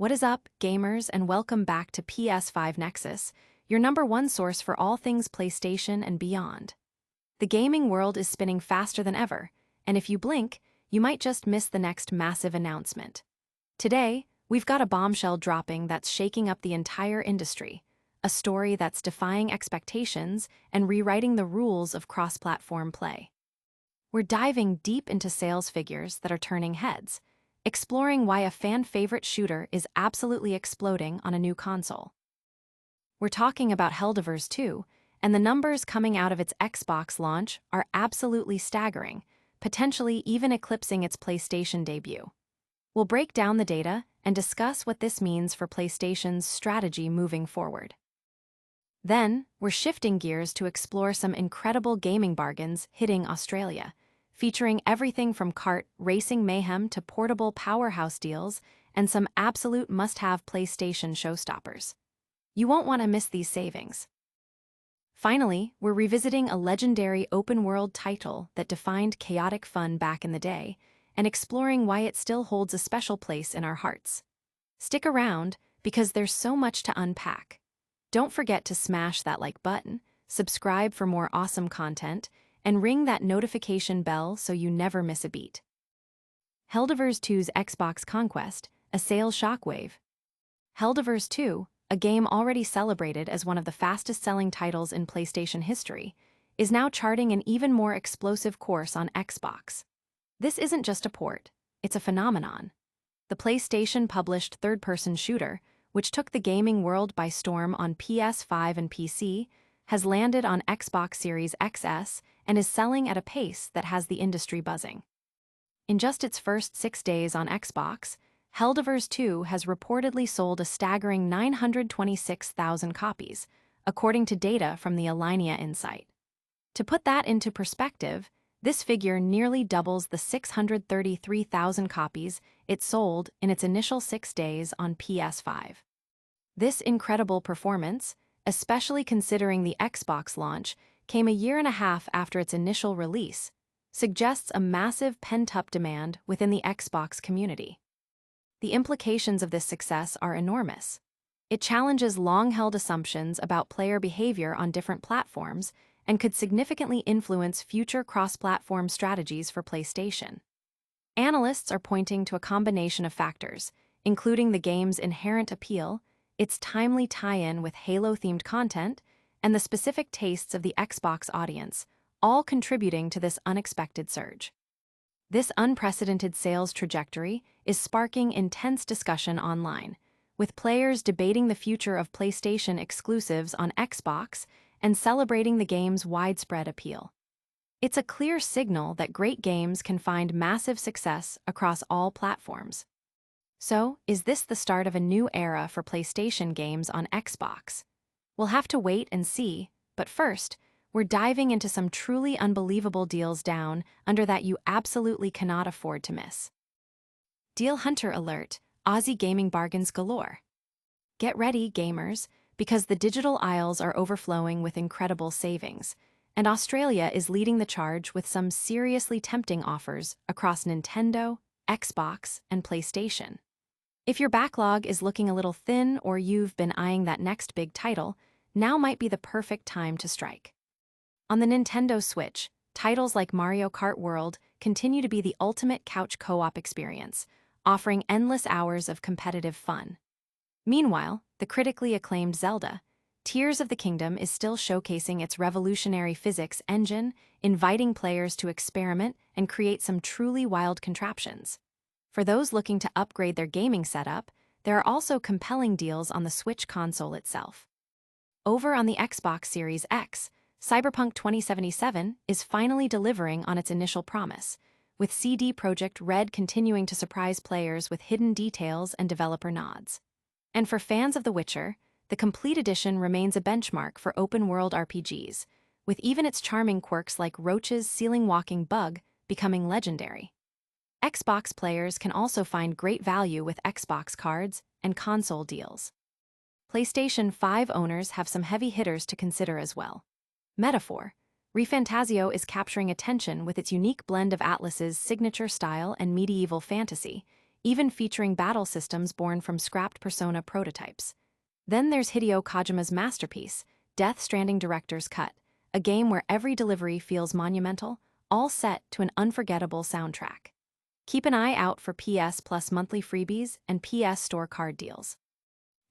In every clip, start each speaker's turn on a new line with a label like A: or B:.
A: What is up, gamers, and welcome back to PS5 Nexus, your #1 source for all things PlayStation and beyond. The gaming world is spinning faster than ever, and if you blink, you might just miss the next massive announcement. Today, we've got a bombshell dropping that's shaking up the entire industry, a story that's defying expectations and rewriting the rules of cross-platform play. We're diving deep into sales figures that are turning heads, exploring why a fan-favorite shooter is absolutely exploding on a new console. We're talking about Helldivers 2, and the numbers coming out of its Xbox launch are absolutely staggering, potentially even eclipsing its PlayStation debut. We'll break down the data and discuss what this means for PlayStation's strategy moving forward. Then, we're shifting gears to explore some incredible gaming bargains hitting Australia, featuring everything from kart racing mayhem to portable powerhouse deals and some absolute must-have PlayStation showstoppers. You won't want to miss these savings. Finally, we're revisiting a legendary open-world title that defined chaotic fun back in the day and exploring why it still holds a special place in our hearts. Stick around, because there's so much to unpack. Don't forget to smash that like button, subscribe for more awesome content, and ring that notification bell so you never miss a beat. Helldivers 2's Xbox Conquest, a sales shockwave. Helldivers 2, a game already celebrated as one of the fastest-selling titles in PlayStation history, is now charting an even more explosive course on Xbox. This isn't just a port, it's a phenomenon. The PlayStation-published third-person shooter, which took the gaming world by storm on PS5 and PC, has landed on Xbox Series XS and is selling at a pace that has the industry buzzing. In just its first 6 days on Xbox, Helldivers 2 has reportedly sold a staggering 926,000 copies, according to data from the Alinea Insight. To put that into perspective, this figure nearly doubles the 633,000 copies it sold in its initial 6 days on PS5. This incredible performance, especially considering the Xbox launch came a year and a half after its initial release, suggests a massive pent-up demand within the Xbox community. The implications of this success are enormous. It challenges long-held assumptions about player behavior on different platforms and could significantly influence future cross-platform strategies for PlayStation. Analysts are pointing to a combination of factors, including the game's inherent appeal, its timely tie-in with Halo-themed content, and the specific tastes of the Xbox audience, all contributing to this unexpected surge. This unprecedented sales trajectory is sparking intense discussion online, with players debating the future of PlayStation exclusives on Xbox and celebrating the game's widespread appeal. It's a clear signal that great games can find massive success across all platforms. So, is this the start of a new era for PlayStation games on Xbox? We'll have to wait and see, but first, we're diving into some truly unbelievable deals down under that you absolutely cannot afford to miss. Deal Hunter Alert, Aussie gaming bargains galore. Get ready, gamers, because the digital aisles are overflowing with incredible savings, and Australia is leading the charge with some seriously tempting offers across Nintendo, Xbox, and PlayStation. If your backlog is looking a little thin or you've been eyeing that next big title, now might be the perfect time to strike. On the Nintendo Switch, titles like Mario Kart World continue to be the ultimate couch co-op experience, offering endless hours of competitive fun. Meanwhile, the critically acclaimed Zelda, Tears of the Kingdom is still showcasing its revolutionary physics engine, inviting players to experiment and create some truly wild contraptions. For those looking to upgrade their gaming setup, there are also compelling deals on the Switch console itself. Over on the Xbox Series X, Cyberpunk 2077 is finally delivering on its initial promise, with CD Projekt Red continuing to surprise players with hidden details and developer nods. And for fans of The Witcher, the Complete Edition remains a benchmark for open-world RPGs, with even its charming quirks like Roach's ceiling-walking bug becoming legendary. Xbox players can also find great value with Xbox cards and console deals. PlayStation 5 owners have some heavy hitters to consider as well. Metaphor, ReFantazio is capturing attention with its unique blend of Atlus's signature style and medieval fantasy, even featuring battle systems born from scrapped Persona prototypes. Then there's Hideo Kojima's masterpiece, Death Stranding Director's Cut, a game where every delivery feels monumental, all set to an unforgettable soundtrack. Keep an eye out for PS Plus monthly freebies and PS Store card deals.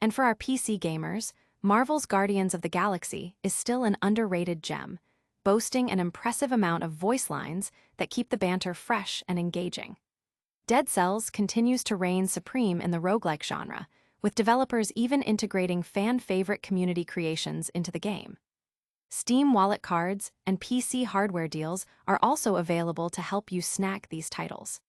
A: And for our PC gamers, Marvel's Guardians of the Galaxy is still an underrated gem, boasting an impressive amount of voice lines that keep the banter fresh and engaging. Dead Cells continues to reign supreme in the roguelike genre, with developers even integrating fan-favorite community creations into the game. Steam wallet cards and PC hardware deals are also available to help you snag these titles.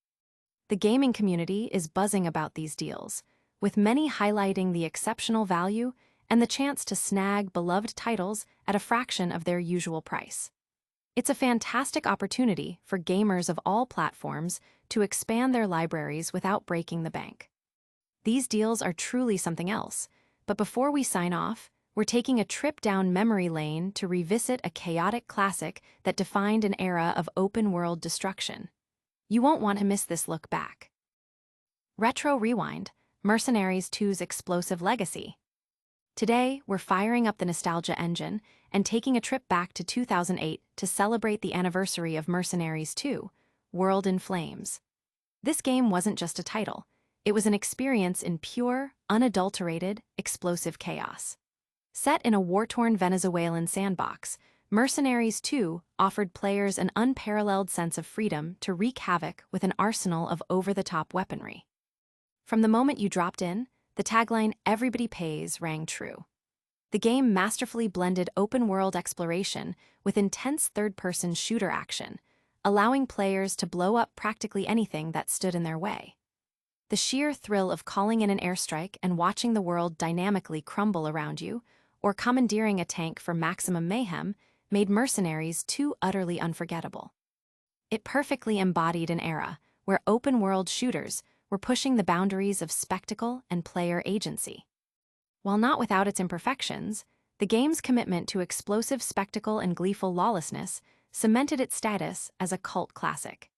A: The gaming community is buzzing about these deals, with many highlighting the exceptional value and the chance to snag beloved titles at a fraction of their usual price. It's a fantastic opportunity for gamers of all platforms to expand their libraries without breaking the bank. These deals are truly something else, but before we sign off, we're taking a trip down memory lane to revisit a chaotic classic that defined an era of open-world destruction. You won't want to miss this look back. Retro Rewind, Mercenaries 2's explosive legacy. Today, we're firing up the nostalgia engine and taking a trip back to 2008 to celebrate the anniversary of Mercenaries 2, World in Flames. This game wasn't just a title, it was an experience in pure, unadulterated, explosive chaos. Set in a war-torn Venezuelan sandbox, Mercenaries 2 offered players an unparalleled sense of freedom to wreak havoc with an arsenal of over-the-top weaponry. From the moment you dropped in, the tagline "Everybody Pays" rang true. The game masterfully blended open-world exploration with intense third-person shooter action, allowing players to blow up practically anything that stood in their way. The sheer thrill of calling in an airstrike and watching the world dynamically crumble around you, or commandeering a tank for maximum mayhem, made Mercenaries 2 utterly unforgettable. It perfectly embodied an era where open-world shooters were pushing the boundaries of spectacle and player agency. While not without its imperfections, the game's commitment to explosive spectacle and gleeful lawlessness cemented its status as a cult classic.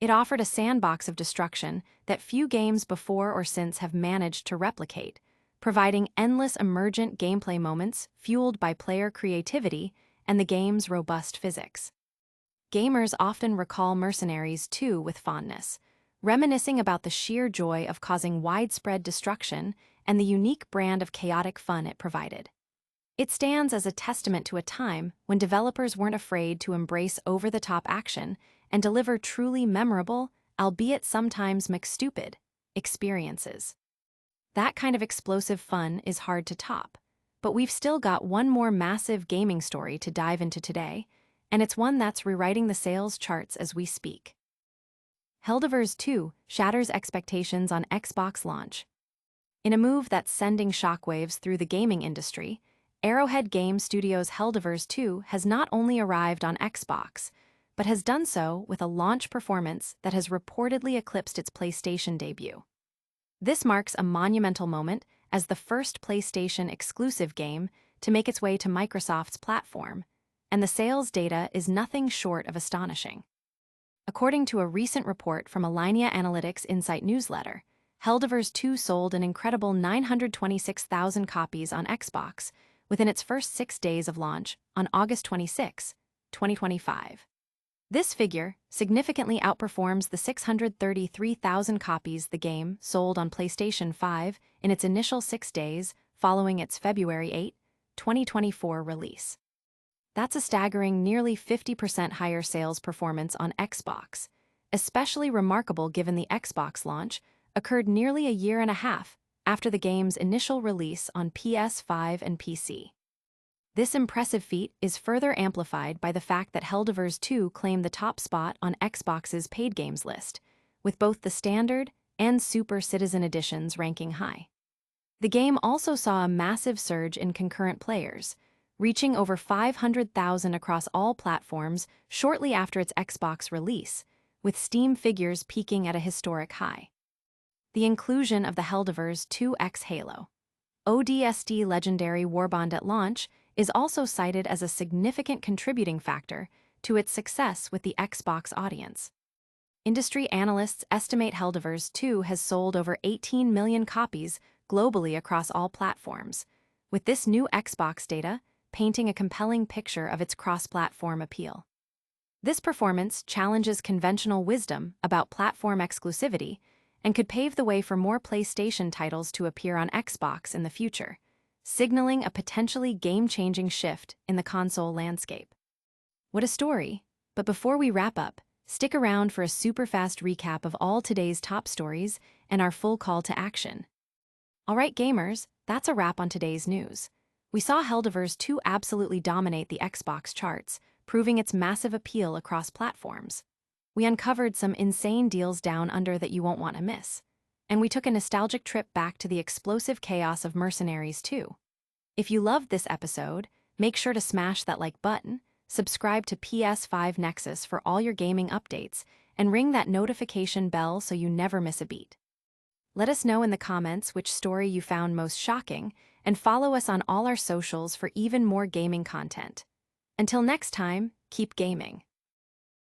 A: It offered a sandbox of destruction that few games before or since have managed to replicate, providing endless emergent gameplay moments fueled by player creativity and the game's robust physics. Gamers often recall Mercenaries 2 with fondness, reminiscing about the sheer joy of causing widespread destruction and the unique brand of chaotic fun it provided. It stands as a testament to a time when developers weren't afraid to embrace over-the-top action and deliver truly memorable, albeit sometimes McStupid, experiences. That kind of explosive fun is hard to top, but we've still got one more massive gaming story to dive into today, and it's one that's rewriting the sales charts as we speak. Helldivers 2 shatters expectations on Xbox launch. In a move that's sending shockwaves through the gaming industry, Arrowhead Game Studios' Helldivers 2 has not only arrived on Xbox, but has done so with a launch performance that has reportedly eclipsed its PlayStation debut. This marks a monumental moment as the first PlayStation exclusive game to make its way to Microsoft's platform, and the sales data is nothing short of astonishing. According to a recent report from Alinea Analytics Insight newsletter, Helldivers 2 sold an incredible 926,000 copies on Xbox within its first 6 days of launch on August 26, 2025. This figure significantly outperforms the 633,000 copies the game sold on PlayStation 5 in its initial 6 days following its February 8, 2024 release. That's a staggering nearly 50% higher sales performance on Xbox, especially remarkable given the Xbox launch occurred nearly a year and a half after the game's initial release on PS5 and PC. This impressive feat is further amplified by the fact that Helldivers 2 claimed the top spot on Xbox's paid games list, with both the Standard and Super Citizen editions ranking high. The game also saw a massive surge in concurrent players, reaching over 500,000 across all platforms shortly after its Xbox release, with Steam figures peaking at a historic high. The inclusion of the Helldivers 2X Halo ODST Legendary Warbond at launch is also cited as a significant contributing factor to its success with the Xbox audience. Industry analysts estimate Helldivers 2 has sold over 18 million copies globally across all platforms, with this new Xbox data painting a compelling picture of its cross-platform appeal. This performance challenges conventional wisdom about platform exclusivity and could pave the way for more PlayStation titles to appear on Xbox in the future, signaling a potentially game-changing shift in the console landscape. What a story! But before we wrap up, stick around for a super-fast recap of all today's top stories and our full call to action. Alright gamers, that's a wrap on today's news. We saw Helldivers 2 absolutely dominate the Xbox charts, proving its massive appeal across platforms. We uncovered some insane deals down under that you won't want to miss. And we took a nostalgic trip back to the explosive chaos of Mercenaries 2. If you loved this episode, make sure to smash that like button, subscribe to PS5 Nexus for all your gaming updates, and ring that notification bell so you never miss a beat. Let us know in the comments which story you found most shocking, and follow us on all our socials for even more gaming content. Until next time, keep gaming.